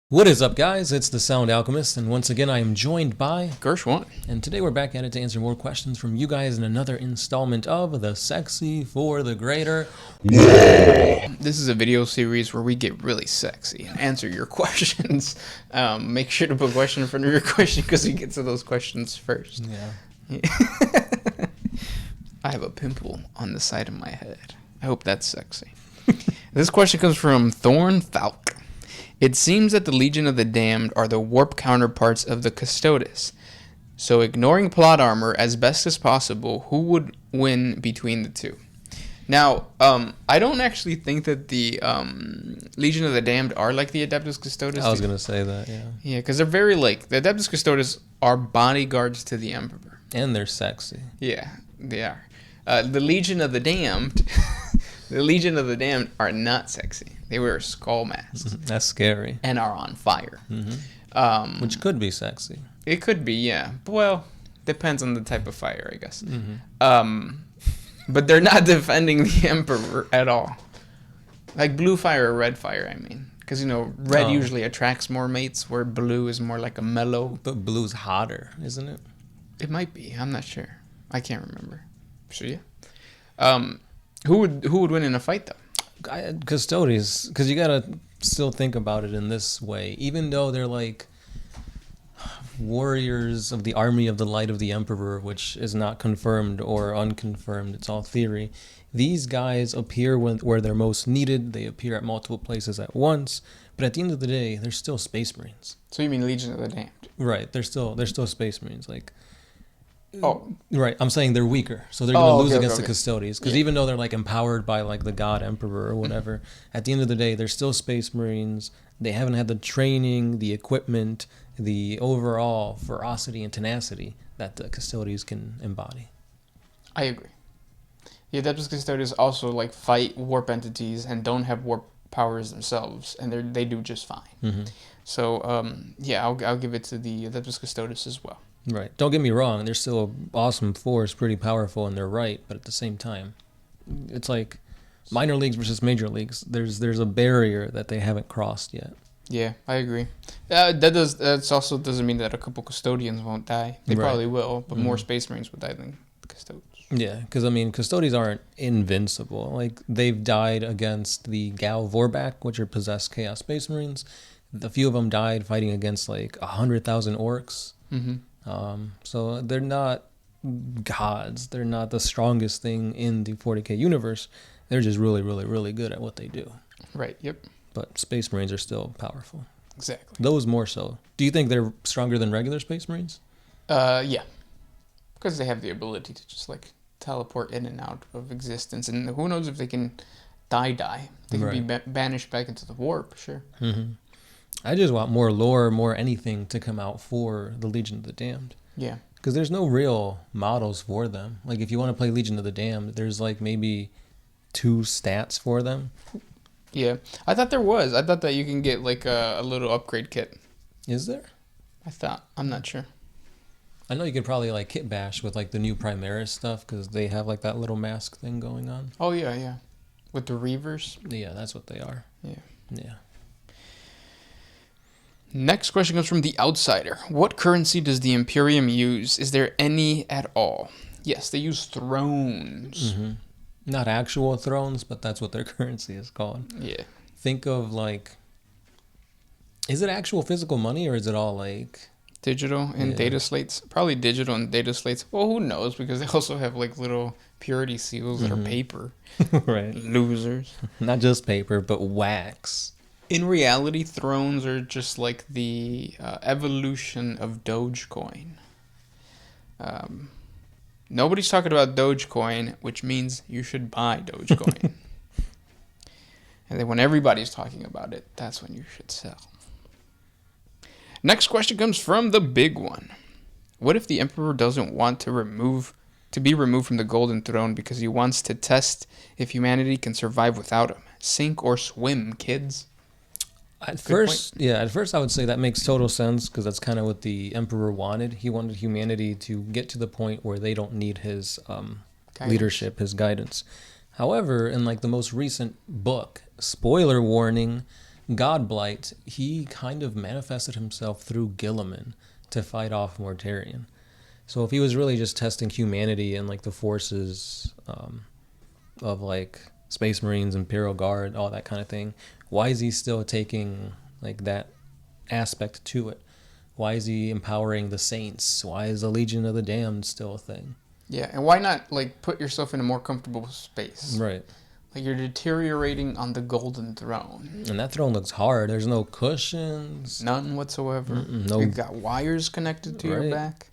What is up, guys? It's the Sound Alchemist, and once again I am joined by Gershwin. And today we're back at it to answer more questions from you guys in another installment of The Sexy for the Greater. This is a video series where we get really sexy and answer your questions. Make sure to put a question in front of your question because we get to those questions first. Yeah. I have a pimple on the side of my head. I hope that's sexy. This question comes from Thorn Falk. It seems that the Legion of the Damned are the warp counterparts of the Custodes. So ignoring plot armor as best as possible, who would win between the two? Now, I don't actually think that the Legion of the Damned are like the Adeptus Custodes. I was going to say that, yeah. Yeah, because they're very like... The Adeptus Custodes are bodyguards to the Emperor. And they're sexy. Yeah, they are. The Legion of the Damned... The Legion of the Damned are not sexy. They wear skull masks. That's scary. And are on fire. Mm-hmm. Which could be sexy. It could be, yeah. Well, depends on the type of fire, I guess. Mm-hmm. But they're not defending the Emperor at all. Like blue fire or red fire, I mean. Because, you know, red usually attracts more mates, where blue is more like a mellow. But blue's hotter, isn't it? It might be. I'm not sure. I can't remember. So, yeah. Who would win in a fight, though? Custodes, because you gotta still think about it in this way. Even though they're like warriors of the army of the light of the Emperor, which is not confirmed or unconfirmed, it's all theory. These guys appear where they're most needed. They appear at multiple places at once. But at the end of the day, they're still Space Marines. So you mean Legion of the Damned? Right. They're still Space Marines. Like. Oh. Right, I'm saying they're weaker, so they're going to lose against the Custodes, because even though they're like empowered by like the God Emperor or whatever, at the end of the day, they're still Space Marines. They haven't had the training, the equipment, the overall ferocity and tenacity that the Custodes can embody. I agree. The Adeptus Custodes also like fight warp entities and don't have warp powers themselves, and they do just fine. Mm-hmm. So yeah, I'll give it to the Adeptus Custodes as well. Right. Don't get me wrong. They're still an awesome force, pretty powerful, and they're right. But at the same time, it's like minor leagues versus major leagues. There's a barrier that they haven't crossed yet. Yeah, I agree. That also doesn't mean that a couple custodians won't die. They probably will, but more Space Marines would die than Custodes. Yeah, because I mean, Custodes aren't invincible. Like they've died against the WAAAGH, which are possessed Chaos Space Marines. A few of them died fighting against like 100,000 orcs. Mm-hmm. So they're not gods. They're not the strongest thing in the 40K universe. They're just really, really, really good at what they do. Right, yep. But Space Marines are still powerful. Exactly. Those more so. Do you think they're stronger than regular Space Marines? Yeah. Because they have the ability to just like teleport in and out of existence. And who knows if they can die. They can be banished back into the warp, sure. Mm-hmm. I just want more lore, more anything to come out for the Legion of the Damned. Yeah. Because there's no real models for them. Like, if you want to play Legion of the Damned, there's, like, maybe 2 stats for them. Yeah. I thought there was. I thought that you can get, like, a little upgrade kit. Is there? I thought. I'm not sure. I know you could probably, like, kit bash with, like, the new Primarks stuff, because they have, like, that little mask thing going on. Oh, yeah. With the Reavers? Yeah, that's what they are. Yeah. Next question comes from The Outsider. What currency does the Imperium use? Is there any at all? Yes, they use thrones. Mm-hmm. Not actual thrones, but that's what their currency is called. Yeah. Think of, like... Is it actual physical money, or is it all, like... Digital and data slates? Probably digital and data slates. Well, who knows? Because they also have, like, little purity seals that are paper. Right. Losers. Not just paper, but wax. In reality, thrones are just like the evolution of Dogecoin. Nobody's talking about Dogecoin, which means you should buy Dogecoin. And then when everybody's talking about it, that's when you should sell. Next question comes from the big one. What if the Emperor doesn't want to be removed from the Golden Throne because he wants to test if humanity can survive without him? Sink or swim, kids. At first I would say that makes total sense, because that's kind of what the Emperor wanted. He wanted humanity to get to the point where they don't need his leadership, his guidance. However, in like the most recent book, spoiler warning, Godblight, he kind of manifested himself through Gilliman to fight off Mortarion. So if he was really just testing humanity and like the forces of like Space Marines, Imperial Guard, all that kind of thing, why is he still taking like that aspect to it? Why is he empowering the Saints? Why is the Legion of the Damned still a thing? Yeah, and why not like put yourself in a more comfortable space? Right. Like you're deteriorating on the Golden Throne. And that throne looks hard. There's no cushions. None whatsoever. No. You've got wires connected to your back.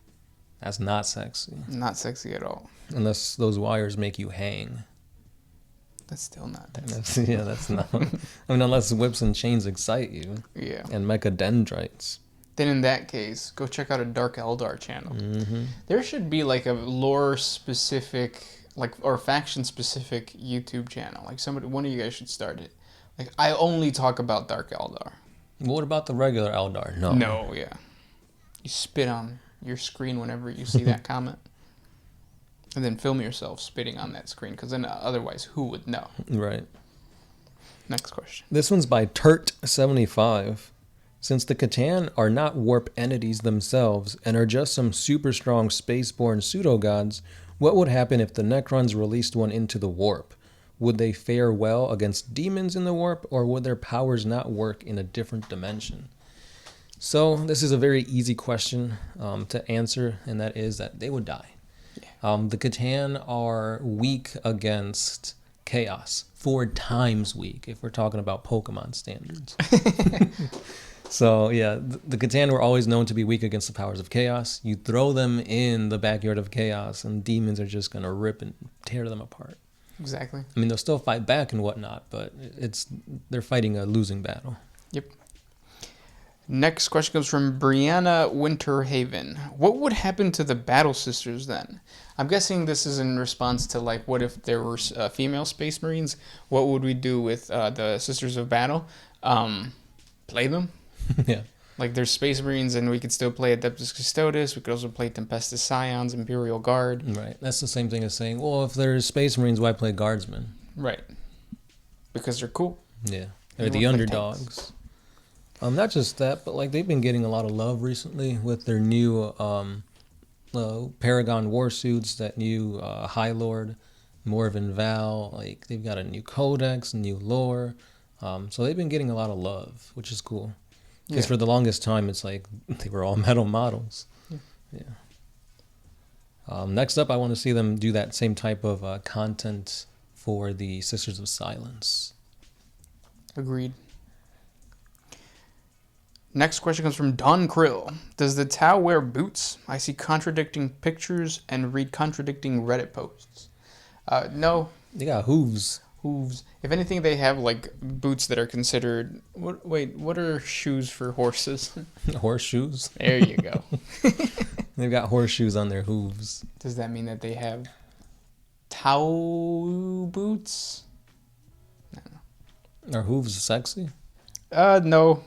That's not sexy. Not sexy at all. Unless those wires make you hang. That's still not that sexy. That's not. I mean, unless whips and chains excite you. Yeah. And mechadendrites. Then in that case, go check out a Dark Eldar channel. Mm-hmm. There should be like a lore-specific, like, or faction-specific YouTube channel. Like one of you guys should start it. Like, I only talk about Dark Eldar. What about the regular Eldar? No. No, yeah. You spit on your screen whenever you see that comment. And then film yourself spitting on that screen, because then otherwise, who would know? Right. Next question. This one's by Turt75. Since the Catan are not warp entities themselves and are just some super strong spaceborne pseudo-gods, what would happen if the Necrons released one into the warp? Would they fare well against demons in the warp, or would their powers not work in a different dimension? So this is a very easy question to answer, and that is that they would die. Yeah. The Catan are weak against chaos, 4 times weak if we're talking about Pokemon standards. So, yeah, the Catan were always known to be weak against the powers of chaos. You throw them in the backyard of chaos, and demons are just going to rip and tear them apart. Exactly. I mean, they'll still fight back and whatnot, but they're fighting a losing battle. Yep. Next question comes from Brianna Winterhaven. What would happen to the Battle Sisters then? I'm guessing this is in response to, like, what if there were female Space Marines? What would we do with the Sisters of Battle? Play them? Yeah. Like, there's Space Marines, and we could still play Adeptus Custodes. We could also play Tempestus Scions, Imperial Guard. Right. That's the same thing as saying, well, if there's Space Marines, why play Guardsmen? Right. Because they're cool. Yeah. They're the underdogs. Not just that, but, like, they've been getting a lot of love recently with their new Paragon war suits, that new High Lord, Morven Val. Like, they've got a new codex, new lore. So they've been getting a lot of love, which is cool. Because for the longest time, it's like they were all metal models. Yeah. Next up, I want to see them do that same type of content for the Sisters of Silence. Agreed. Next question comes from Don Krill. Does the Tau wear boots? I see contradicting pictures and read contradicting Reddit posts. No. They got hooves. Hooves. If anything, they have like boots that are considered. What are shoes for horses? Horseshoes. There you go. They've got horseshoes on their hooves. Does that mean that they have Tau boots? No. Are hooves sexy? No.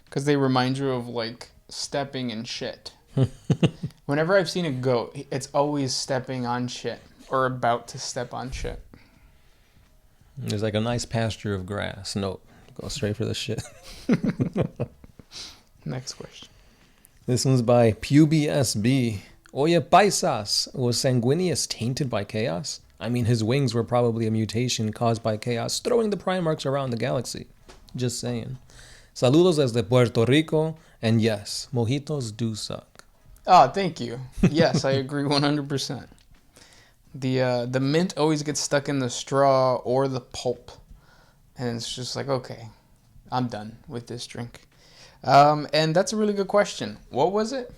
Because they remind you of like stepping in shit. Whenever I've seen a goat, it's always stepping on shit or about to step on shit. There's like a nice pasture of grass. Nope. Go straight for the shit. Next question. This one's by PubSB. Oye Paisas, was Sanguinius tainted by chaos? I mean, his wings were probably a mutation caused by chaos, throwing the Primarks around the galaxy. Just saying. Saludos desde Puerto Rico, and yes, mojitos do suck. Oh, thank you. Yes, I agree 100%. The mint always gets stuck in the straw or the pulp. And it's just like, okay, I'm done with this drink. And that's a really good question. What was it?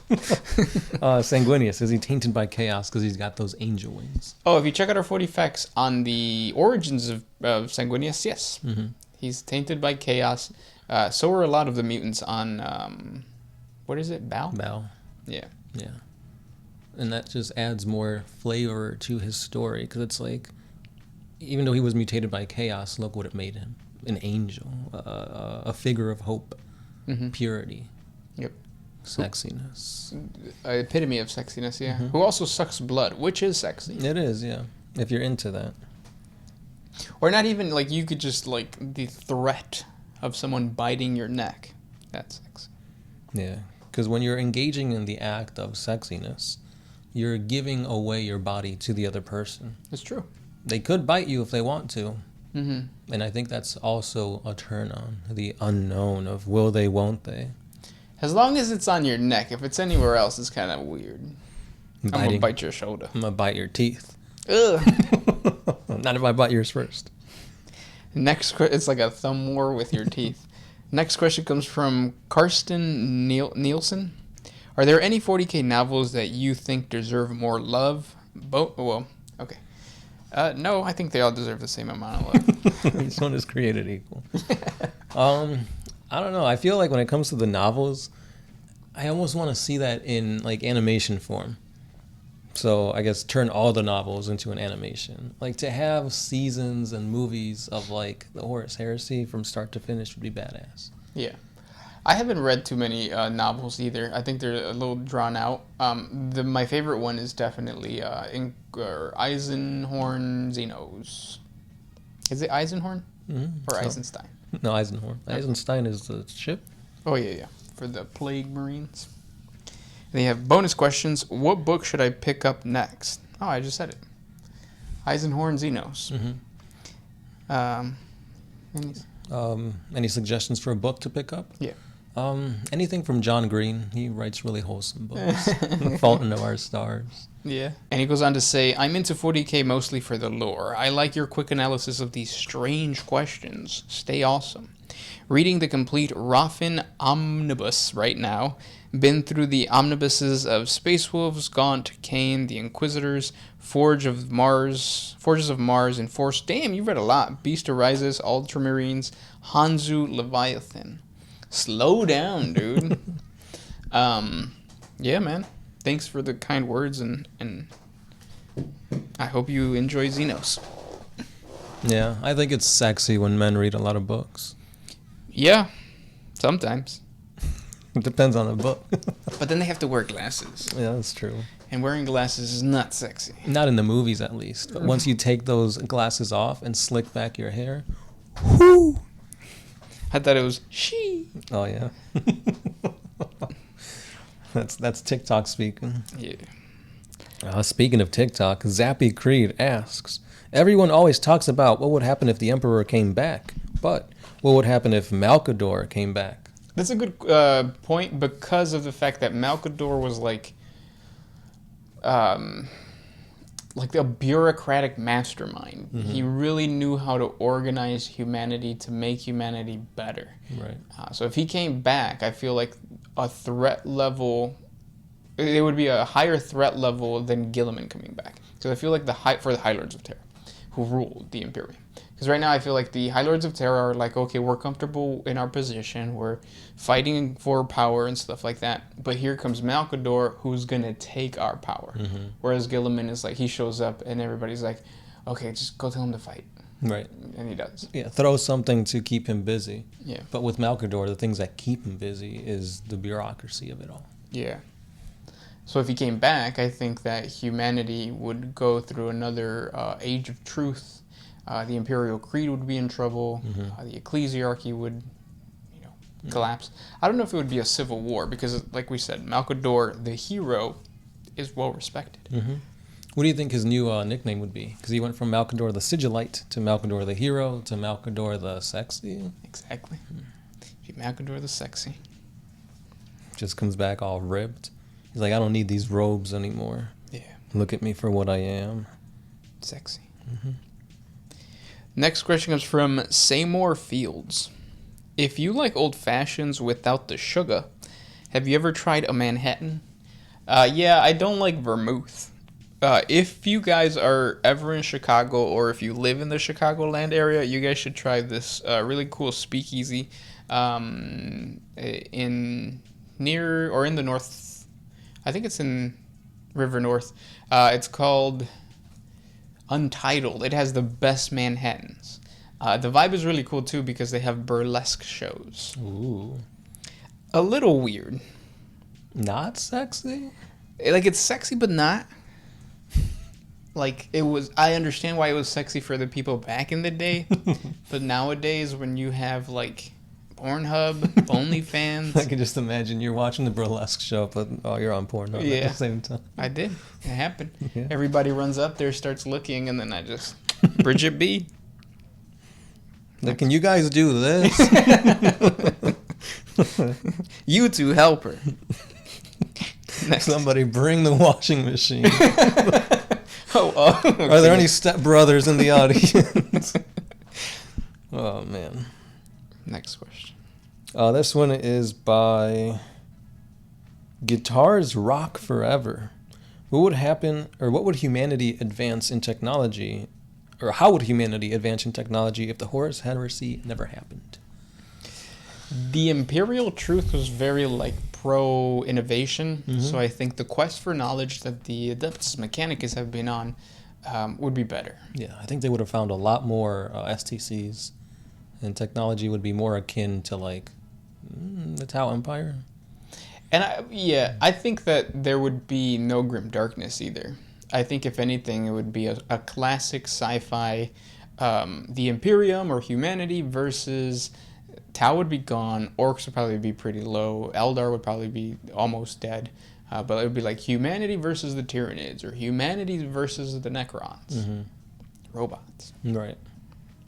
Sanguinius, is he tainted by chaos because he's got those angel wings? Oh, if you check out our 40 facts on the origins of Sanguinius, yes. Mm-hmm. He's tainted by chaos. So are a lot of the mutants on, what is it, Bal? Bal. Yeah. Yeah. And that just adds more flavor to his story, because it's like, even though he was mutated by chaos, look what it made him. An angel, a figure of hope, purity. Yep. Sexiness. Epitome of sexiness, yeah. Mm-hmm. Who also sucks blood, which is sexy. It is, yeah. If you're into that. Or not even, like, you could just, like, the threat of someone biting your neck. That's sexy. Yeah, because when you're engaging in the act of sexiness, you're giving away your body to the other person. It's true. They could bite you if they want to. Mm-hmm. And I think that's also a turn on, the unknown of will they, won't they. As long as it's on your neck. If it's anywhere else, it's kind of weird. I'm going to bite your shoulder. I'm going to bite your teeth. Ugh. Not if I bite yours first. Next, it's like a thumb war with your teeth. Next question comes from Karsten Nielsen. Are there any 40K novels that you think deserve more love? Well, okay. No, I think they all deserve the same amount of love. Each one is created equal. I don't know. I feel like when it comes to the novels, I almost want to see that in like animation form. So I guess turn all the novels into an animation. Like to have seasons and movies of like the Horus Heresy from start to finish would be badass. Yeah. I haven't read too many novels either. I think they're a little drawn out. My favorite one is definitely Eisenhorn Xenos. Is it Eisenhorn? Or Eisenstein? No, Eisenhorn. Eisenstein is the ship. Oh, yeah. For the Plague Marines. They have bonus questions. What book should I pick up next? Oh, I just said it. Eisenhorn Xenos. Any suggestions for a book to pick up? Yeah. Anything from John Green. He writes really wholesome books. Fault in Our Stars. Yeah. And he goes on to say, I'm into 40K mostly for the lore. I like your quick analysis of these strange questions. Stay awesome. Reading the complete Raffin Omnibus right now. Been through the omnibuses of Space Wolves, Gaunt, Kane, the Inquisitors, Forges of Mars, and Force. Damn, you've read a lot. Beast Arises, Ultramarines, Hanzu, Leviathan. Slow down, dude. Yeah, man. Thanks for the kind words, and I hope you enjoy Xenos. Yeah, I think it's sexy when men read a lot of books. Yeah, sometimes. It depends on the book. But then they have to wear glasses. Yeah, that's true. And wearing glasses is not sexy. Not in the movies, at least. But once you take those glasses off and slick back your hair, whoo! I thought it was she. Oh, yeah. That's TikTok speaking. Yeah. Speaking of TikTok, Zappy Creed asks, everyone always talks about what would happen if the Emperor came back, but what would happen if Malcador came back? That's a good point because of the fact that Malcador was like a bureaucratic mastermind. Mm-hmm. He really knew how to organize humanity to make humanity better. Right. So if he came back, I feel like a threat level, it would be a higher threat level than Gilliman coming back. Because I feel like for the High Lords of Terra, who ruled the Imperium. Because right now I feel like the High Lords of Terra are like, okay, we're comfortable in our position, we're fighting for power and stuff like that. But here comes Malcador, who's going to take our power. Mm-hmm. Whereas Gilliman is like, he shows up and everybody's like, okay, just go tell him to fight. Right. And he does. Yeah, throw something to keep him busy. Yeah. But with Malcador, the things that keep him busy is the bureaucracy of it all. Yeah. So if he came back, I think that humanity would go through another age of truth. The Imperial Creed would be in trouble. Mm-hmm. The Ecclesiarchy would, collapse. I don't know if it would be a civil war because, like we said, Malcador, the hero, is well respected. Mm-hmm. What do you think his new nickname would be? Because he went from Malcador the Sigillite to Malcador the hero to Malcador the sexy. Exactly. Malcador the sexy. Just comes back all ripped. He's like, I don't need these robes anymore. Yeah. Look at me for what I am. Sexy. Mm-hmm. Next question comes from Seymour Fields. If you like old fashions without the sugar, have you ever tried a Manhattan? Yeah, I don't like vermouth. If you guys are ever in Chicago or if you live in the Chicagoland area, you guys should try this really cool speakeasy in the north. I think it's in River North. It's called Untitled. It has the best Manhattans. The vibe is really cool too because they have burlesque shows. Ooh. A little weird. Not sexy? Like it's sexy but not. Like, it was... I understand why it was sexy for the people back in the day, but nowadays when you have, like, Pornhub, OnlyFans... I can just imagine you're watching the burlesque show, but you're on Pornhub at the same time. I did. It happened. Yeah. Everybody runs up there, starts looking, and then I just... Bridget B. Like, can you guys do this? You two help her. Next. Somebody bring the washing machine. Okay. Are there any stepbrothers in the audience? Oh, man. Next question. This one is by Guitars Rock Forever. What would happen, or what would humanity advance in technology, or how would humanity advance in technology if the Horus Heresy never happened? The Imperial Truth was very, like, pro-innovation, so I think the quest for knowledge that the Adeptus Mechanicus have been on would be better. Yeah, I think they would have found a lot more STCs, and technology would be more akin to, like, the Tau Empire. And, I think that there would be no Grim Darkness either. I think, if anything, it would be a classic sci-fi, the Imperium or humanity versus... Tau would be gone. Orcs would probably be pretty low. Eldar would probably be almost dead. But it would be like humanity versus the Tyranids, or humanity versus the Necrons. Mm-hmm. Robots. Right.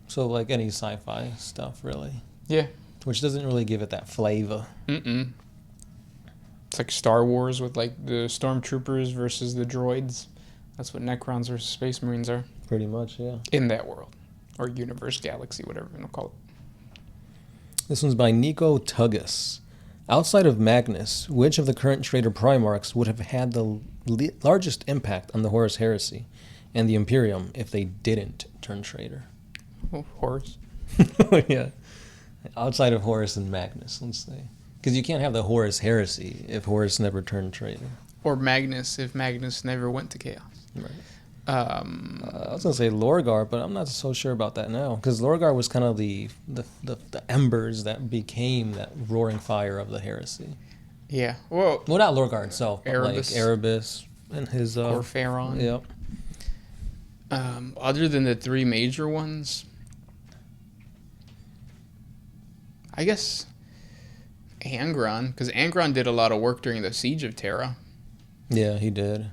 So, like, any sci-fi stuff, really. Yeah. Which doesn't really give it that flavor. Mm-mm. It's like Star Wars with, like, the Stormtroopers versus the droids. That's what Necrons versus Space Marines are. Pretty much, yeah. In that world. Or universe, galaxy, whatever you want to call it. This one's by Nico Tuggus. Outside of Magnus, which of the current traitor Primarks would have had the largest impact on the Horus Heresy and the Imperium if they didn't turn traitor? Oh, Horus. Yeah. Outside of Horus and Magnus, let's say. Because you can't have the Horus Heresy if Horus never turned traitor. Or Magnus if Magnus never went to Chaos. Right. I was gonna say Lorgar, but I'm not so sure about that now, because Lorgar was kind of the embers that became that roaring fire of the heresy. Yeah. Well, not Lorgar itself, but Erebus. like Erebus and his Corpharon. Yep. Other than the three major ones, I guess Angron, because Angron did a lot of work during the Siege of Terra. Yeah, he did.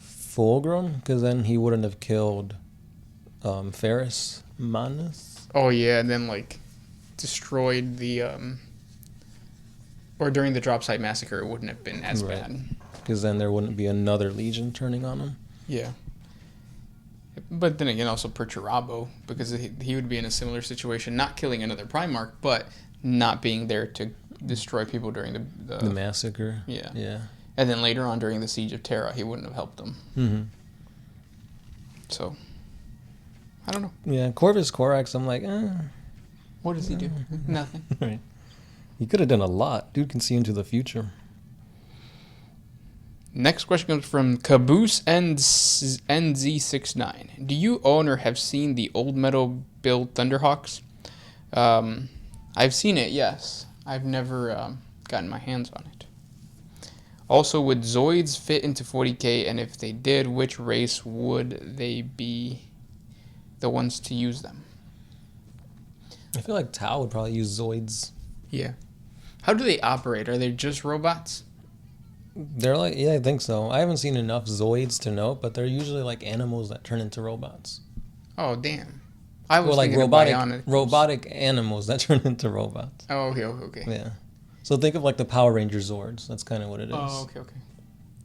Fulgrim, because then he wouldn't have killed Ferrus Manus. Oh yeah, and then like destroyed the or during the drop site massacre, it wouldn't have been as bad. Because then there wouldn't be another legion turning on him. Yeah. But then again, also Perturabo, because he would be in a similar situation, not killing another Primarch, but not being there to destroy people during the massacre. Yeah. Yeah. And then later on during the Siege of Terra, he wouldn't have helped them. Mm-hmm. So, I don't know. Yeah, Corvus Corax, I'm like, What does he do? Nothing. Right. He could have done a lot. Dude can see into the future. Next question comes from Caboose NZ69. Do you own or have seen the old metal build Thunderhawks? I've seen it, yes. I've never gotten my hands on it. Also, would Zoids fit into 40K, and if they did, which race would they be the ones to use them? I feel like Tau would probably use Zoids. Yeah. How do they operate? Are they just robots? They're like, yeah, I think so. I haven't seen enough Zoids to know, but they're usually like animals that turn into robots. Oh, damn. I was like thinking robotic animals that turn into robots. Oh, okay. Yeah. So think of like the Power Ranger Zords. That's kind of what it is. Oh, okay.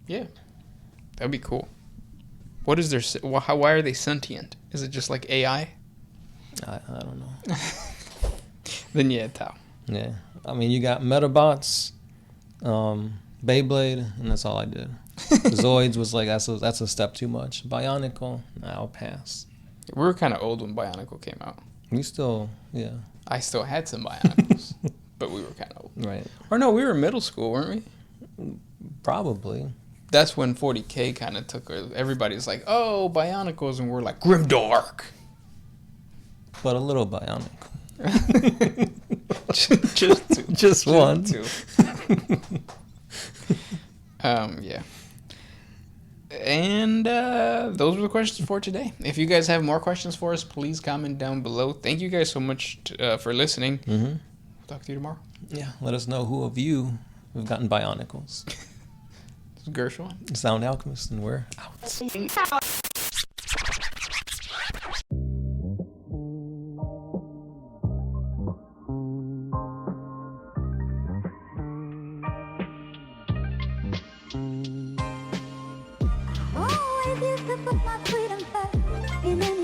Yeah. That'd be cool. What is their... Why are they sentient? Is it just like AI? I don't know. Then yeah, Tau. Yeah. I mean, you got Metabots, Beyblade, and that's all I did. Zoids was like, that's a step too much. Bionicle, I'll pass. We were kind of old when Bionicle came out. We still, yeah. I still had some Bionicles, but we were kind of old. Right. Or no, we were in middle school, weren't we? Probably. That's when 40K kind of took her. Everybody's like, oh, Bionicles, and we're like, Grimdark. But a little Bionicle. Just one. Yeah. And those were the questions for today. If you guys have more questions for us, please comment down below. Thank you guys so much for listening. Mm-hmm. We'll talk to you tomorrow. Yeah, let us know who of you have gotten Bionicles. This is Gershwin. Sound Alchemist, and we're out. Always used to put my freedom first, and then